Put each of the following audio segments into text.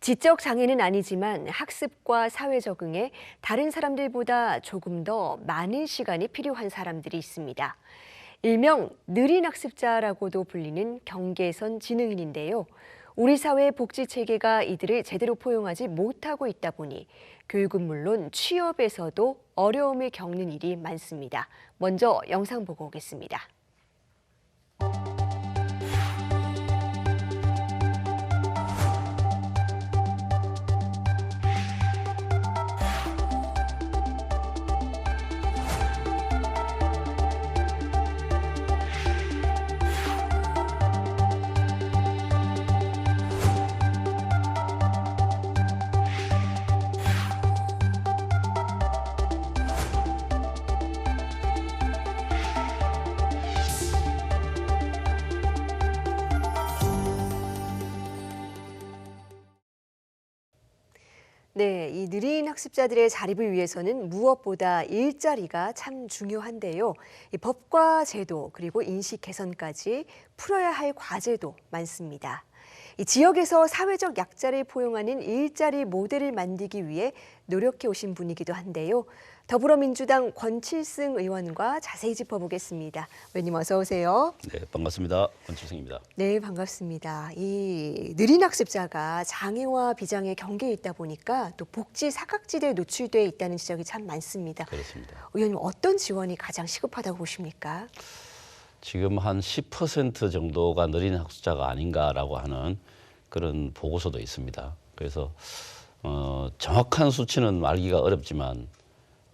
지적 장애는 아니지만 학습과 사회 적응에 다른 사람들보다 조금 더 많은 시간이 필요한 사람들이 있습니다. 일명 느린 학습자라고도 불리는 경계선 지능인인데요. 우리 사회 복지 체계가 이들을 제대로 포용하지 못하고 있다 보니 교육은 물론 취업에서도 어려움을 겪는 일이 많습니다. 먼저 영상 보고 오겠습니다. 네, 이 느린 학습자들의 자립을 위해서는 무엇보다 일자리가 참 중요한데요. 이 법과 제도 그리고 인식 개선까지 풀어야 할 과제도 많습니다. 이 지역에서 사회적 약자를 포용하는 일자리 모델을 만들기 위해 노력해 오신 분이기도 한데요. 더불어민주당 권칠승 의원과 자세히 짚어보겠습니다. 의원님 어서 오세요. 네, 반갑습니다. 권칠승입니다. 네, 반갑습니다. 이 느린 학습자가 장애와 비장애 경계에 있다 보니까 또 복지 사각지대에 노출돼 있다는 지적이 참 많습니다. 그렇습니다. 의원님 어떤 지원이 가장 시급하다고 보십니까? 지금 한 10% 정도가 느린 학습자가 아닌가라고 하는 그런 보고서도 있습니다. 그래서 정확한 수치는 알기가 어렵지만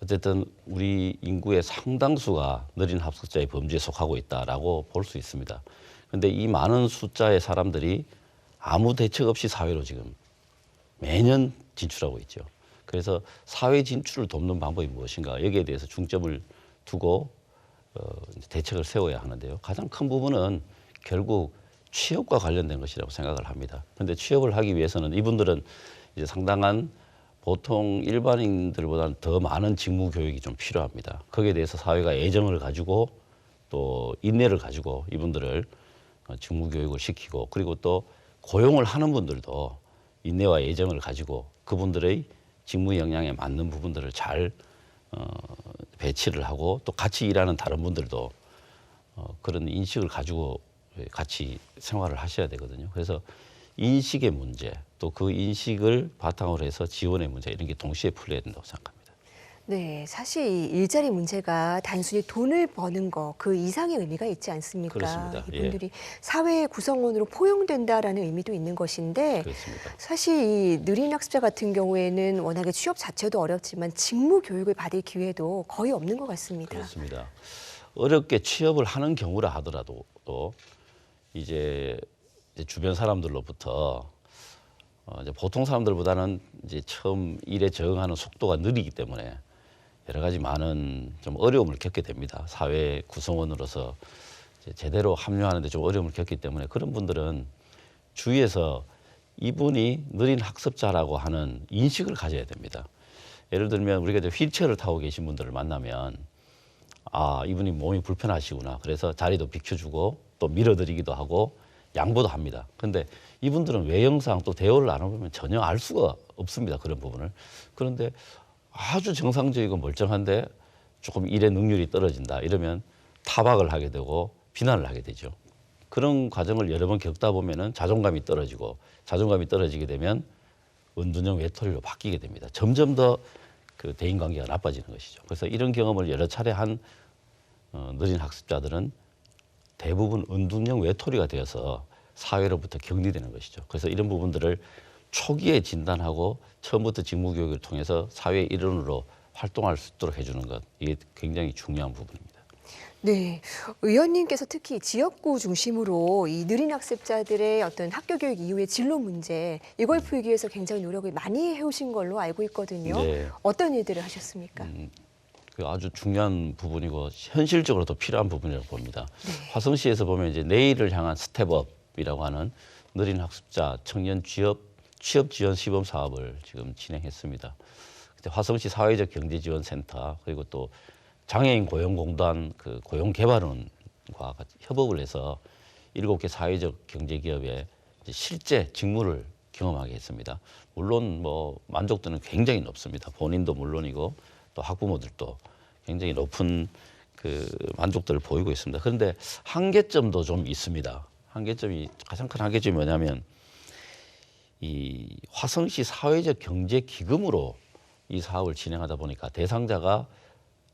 어쨌든 우리 인구의 상당수가 느린 학습자의 범주에 속하고 있다라고 볼 수 있습니다. 그런데 이 많은 숫자의 사람들이 아무 대책 없이 사회로 지금 매년 진출하고 있죠. 그래서 사회 진출을 돕는 방법이 무엇인가 여기에 대해서 중점을 두고 대책을 세워야 하는데요. 가장 큰 부분은 결국 취업과 관련된 것이라고 생각을 합니다. 그런데 취업을 하기 위해서는 이분들은 이제 상당한 보통 일반인들보다는 더 많은 직무 교육이 좀 필요합니다. 거기에 대해서 사회가 애정을 가지고 또 인내를 가지고 이분들을 직무 교육을 시키고 그리고 또 고용을 하는 분들도 인내와 애정을 가지고 그분들의 직무 역량에 맞는 부분들을 잘 배치를 하고 또 같이 일하는 다른 분들도 그런 인식을 가지고 같이 생활을 하셔야 되거든요. 그래서 인식의 문제 또 그 인식을 바탕으로 해서 지원의 문제 이런 게 동시에 풀려야 된다고 생각합니다. 네, 사실 이 일자리 문제가 단순히 돈을 버는 거 그 이상의 의미가 있지 않습니까? 그렇습니다. 이분들이 사회의 구성원으로 포용된다라는 의미도 있는 것인데 그렇습니다. 사실 이 느린 학습자 같은 경우에는 워낙에 취업 자체도 어렵지만 직무 교육을 받을 기회도 거의 없는 것 같습니다. 그렇습니다. 어렵게 취업을 하는 경우라 하더라도 또 이제 주변 사람들로부터 이제 보통 사람들보다는 이제 처음 일에 적응하는 속도가 느리기 때문에 여러 가지 많은 좀 어려움을 겪게 됩니다. 사회 구성원으로서 이제 제대로 합류하는데 좀 어려움을 겪기 때문에 그런 분들은 주위에서 이분이 느린 학습자라고 하는 인식을 가져야 됩니다. 예를 들면 우리가 이제 휠체어를 타고 계신 분들을 만나면 아, 이분이 몸이 불편하시구나. 그래서 자리도 비켜주고 또 밀어드리기도 하고 양보도 합니다. 근데 이분들은 외형상 또 대화를 나눠보면 전혀 알 수가 없습니다. 그런 부분을. 그런데 아주 정상적이고 멀쩡한데 조금 일의 능률이 떨어진다. 이러면 타박을 하게 되고 비난을 하게 되죠. 그런 과정을 여러 번 겪다 보면은 자존감이 떨어지게 되면 은둔형 외톨이로 바뀌게 됩니다. 점점 더 그 대인관계가 나빠지는 것이죠. 그래서 이런 경험을 여러 차례 한 느린 학습자들은 대부분 은둔형 외톨이가 되어서 사회로부터 격리되는 것이죠. 그래서 이런 부분들을 초기에 진단하고 처음부터 직무 교육을 통해서 사회 일원으로 활동할 수 있도록 해주는 것, 이게 굉장히 중요한 부분입니다. 네, 의원님께서 특히 지역구 중심으로 이 느린 학습자들의 어떤 학교 교육 이후의 진로 문제 이걸 풀기 위해서 굉장히 노력을 많이 해오신 걸로 알고 있거든요. 네. 어떤 일들을 하셨습니까? 그 아주 중요한 부분이고 현실적으로도 필요한 부분이라고 봅니다. 네. 화성시에서 보면 이제 내일을 향한 스텝업이라고 하는 느린 학습자 청년 취업 지원 시범 사업을 지금 진행했습니다. 그때 화성시 사회적 경제지원센터 그리고 또 장애인 고용공단 그 고용개발원과 같이 협업을 해서 7개 사회적 경제기업에 이제 실제 직무를 경험하게 했습니다. 물론 뭐 만족도는 굉장히 높습니다. 본인도 물론이고 또 학부모들도 굉장히 높은 그 만족도를 보이고 있습니다. 그런데 한계점도 좀 있습니다. 한계점이 가장 큰 한계점이 뭐냐면 이 화성시 사회적 경제 기금으로 이 사업을 진행하다 보니까 대상자가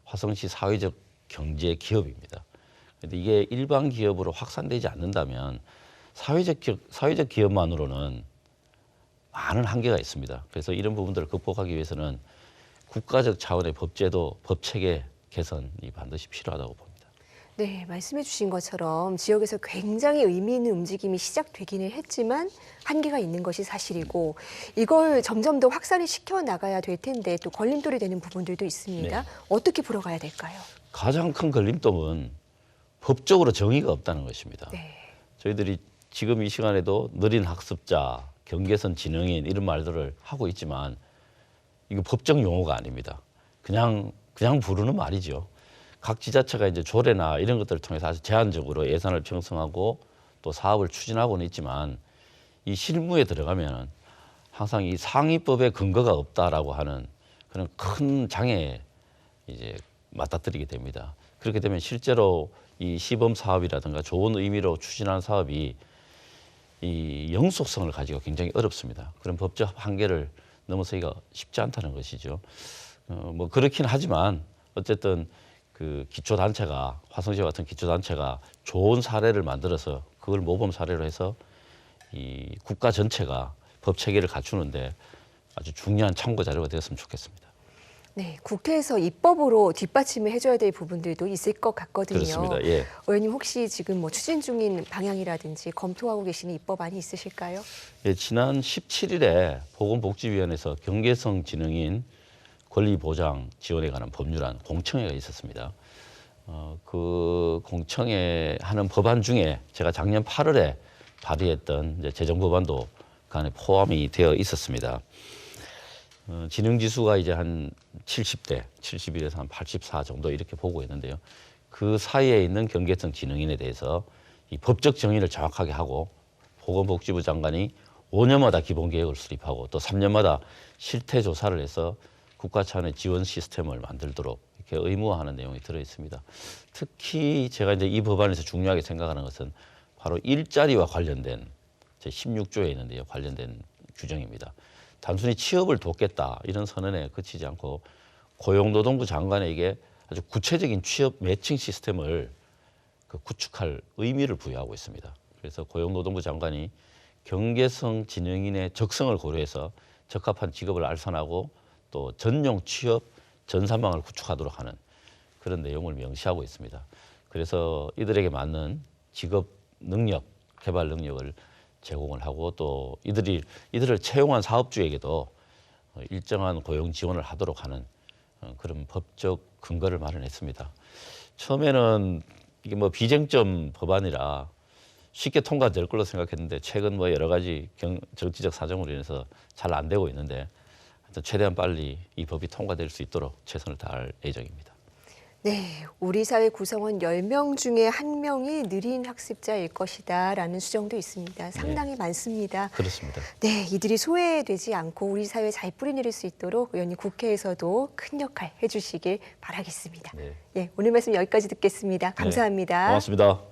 화성시 사회적 경제 기업입니다. 그런데 이게 일반 기업으로 확산되지 않는다면 사회적 기업만으로는 많은 한계가 있습니다. 그래서 이런 부분들을 극복하기 위해서는 국가적 차원의 법제도, 법체계 개선이 반드시 필요하다고 봅니다. 네, 말씀해 주신 것처럼 지역에서 굉장히 의미 있는 움직임이 시작되기는 했지만 한계가 있는 것이 사실이고 이걸 점점 더 확산을 시켜 나가야 될 텐데 또 걸림돌이 되는 부분들도 있습니다. 네. 어떻게 풀어가야 될까요? 가장 큰 걸림돌은 법적으로 정의가 없다는 것입니다. 네. 저희들이 지금 이 시간에도 느린 학습자, 경계선 지능인 이런 말들을 하고 있지만 이거 법적 용어가 아닙니다. 그냥 부르는 말이죠. 각 지자체가 이제 조례나 이런 것들을 통해서 아주 제한적으로 예산을 편성하고 또 사업을 추진하고는 있지만 이 실무에 들어가면 항상 이 상위법에 근거가 없다라고 하는 그런 큰 장애에 이제 맞닥뜨리게 됩니다. 그렇게 되면 실제로 이 시범 사업이라든가 좋은 의미로 추진한 사업이 이 영속성을 가지고 굉장히 어렵습니다. 그런 법적 한계를 넘어서기가 쉽지 않다는 것이죠. 뭐 그렇긴 하지만 어쨌든 그 기초단체가 화성시와 같은 기초단체가 좋은 사례를 만들어서 그걸 모범 사례로 해서 이 국가 전체가 법 체계를 갖추는데 아주 중요한 참고 자료가 되었으면 좋겠습니다. 네, 국회에서 입법으로 뒷받침을 해줘야 될 부분들도 있을 것 같거든요. 그렇습니다. 예. 의원님 혹시 지금 뭐 추진 중인 방향이라든지 검토하고 계시는 입법안이 있으실까요? 예, 지난 17일에 보건복지위원회에서 경계성 지능인 권리 보장 지원에 관한 법률안 공청회가 있었습니다. 그 공청회 하는 법안 중에 제가 작년 8월에 발의했던 이제 재정 법안도 그 안에 포함이 되어 있었습니다. 지능 지수가 이제 한 70대, 71에서 한 84 정도 이렇게 보고 있는데요. 그 사이에 있는 경계성 지능인에 대해서 이 법적 정의를 정확하게 하고 보건복지부 장관이 5년마다 기본 계획을 수립하고 또 3년마다 실태 조사를 해서 국가 차원의 지원 시스템을 만들도록 이렇게 의무화하는 내용이 들어 있습니다. 특히 제가 이제 이 법안에서 중요하게 생각하는 것은 바로 일자리와 관련된 제 16조에 있는데요. 관련된 규정입니다. 단순히 취업을 돕겠다 이런 선언에 그치지 않고 고용노동부 장관에게 아주 구체적인 취업 매칭 시스템을 구축할 의미를 부여하고 있습니다. 그래서 고용노동부 장관이 경계성 지능인의 적성을 고려해서 적합한 직업을 알선하고 또 전용 취업 전산망을 구축하도록 하는 그런 내용을 명시하고 있습니다. 그래서 이들에게 맞는 직업 능력, 개발 능력을 제공을 하고 또 이들을 채용한 사업주에게도 일정한 고용 지원을 하도록 하는 그런 법적 근거를 마련했습니다. 처음에는 이게 뭐 비쟁점 법안이라 쉽게 통과될 걸로 생각했는데 최근 뭐 여러 가지 정치적 사정으로 인해서 잘 안 되고 있는데 하여튼 최대한 빨리 이 법이 통과될 수 있도록 최선을 다할 예정입니다. 네, 우리 사회 구성원 10명 중에 1명이 느린 학습자일 것이다라는 수정도 있습니다. 상당히 많습니다. 그렇습니다. 네, 이들이 소외되지 않고 우리 사회에 잘 뿌리내릴 수 있도록 의원님 국회에서도 큰 역할 해주시길 바라겠습니다. 네. 예, 오늘 말씀 여기까지 듣겠습니다. 감사합니다. 고맙습니다.